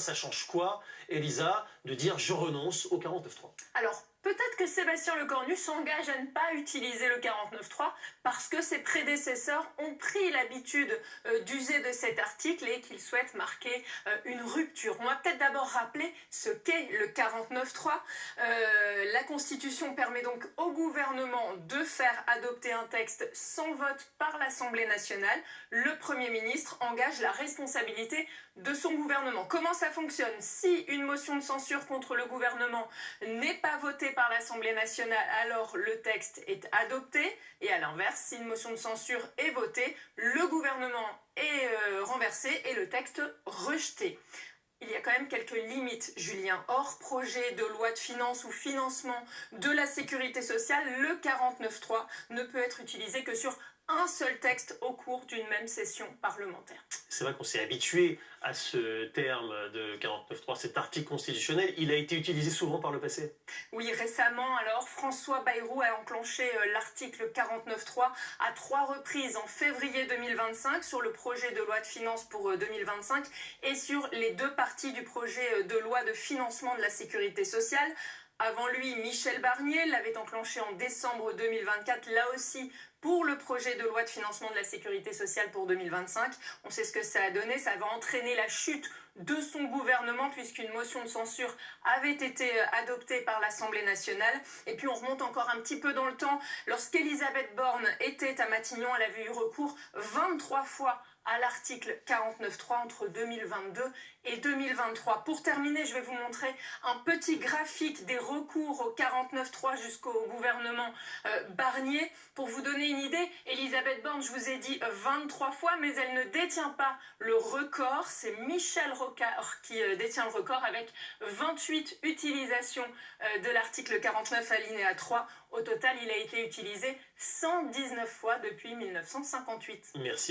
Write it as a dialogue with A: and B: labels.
A: Ça change quoi, Elisa, de dire je renonce au 49.3?
B: Alors, peut-être que Sébastien Lecornu s'engage à ne pas utiliser le 49.3 parce que ses prédécesseurs ont pris l'habitude d'user de cet article et qu'il souhaite marquer une rupture. On va peut-être d'abord rappeler ce qu'est le 49.3. La Constitution permet donc au gouvernement de faire adopter un texte sans vote par l'Assemblée nationale. Le Premier ministre engage la responsabilité de son gouvernement. Comment ça fonctionne? Si une motion de censure contre le gouvernement n'est pas votée par l'Assemblée nationale, alors le texte est adopté. Et à l'inverse, si une motion de censure est votée, le gouvernement est renversé et le texte rejeté. Il y a quand même quelques limites, Julien. Hors projet de loi de finances ou financement de la sécurité sociale, le 49.3 ne peut être utilisé que sur un seul texte au cours d'une même session parlementaire.
A: C'est vrai qu'on s'est habitué à ce terme de 49.3, cet article constitutionnel. Il a été utilisé souvent par le passé.
B: Oui, récemment, alors, François Bayrou a enclenché l'article 49.3 à 3 reprises en février 2025 sur le projet de loi de finances pour 2025 et sur les 2 parties du projet de loi de financement de la sécurité sociale. Avant lui, Michel Barnier l'avait enclenché en décembre 2024, là aussi pour le projet de loi de financement de la sécurité sociale pour 2025. On sait ce que ça a donné, ça va entraîner la chute de son gouvernement puisqu'une motion de censure avait été adoptée par l'Assemblée nationale. Et puis on remonte encore un petit peu dans le temps. Lorsqu'Elisabeth Borne était à Matignon, elle avait eu recours 23 fois à l'article 49.3 entre 2022 et 2023. Pour terminer, je vais vous montrer un petit graphique des recours au 49.3 jusqu'au gouvernement Barnier. Pour vous donner une idée, Elisabeth Borne, je vous ai dit 23 fois, mais elle ne détient pas le record. C'est Michel Rocard qui détient le record avec 28 utilisations de l'article 49 alinéa 3. Au total, il a été utilisé 119 fois depuis 1958.
A: Merci.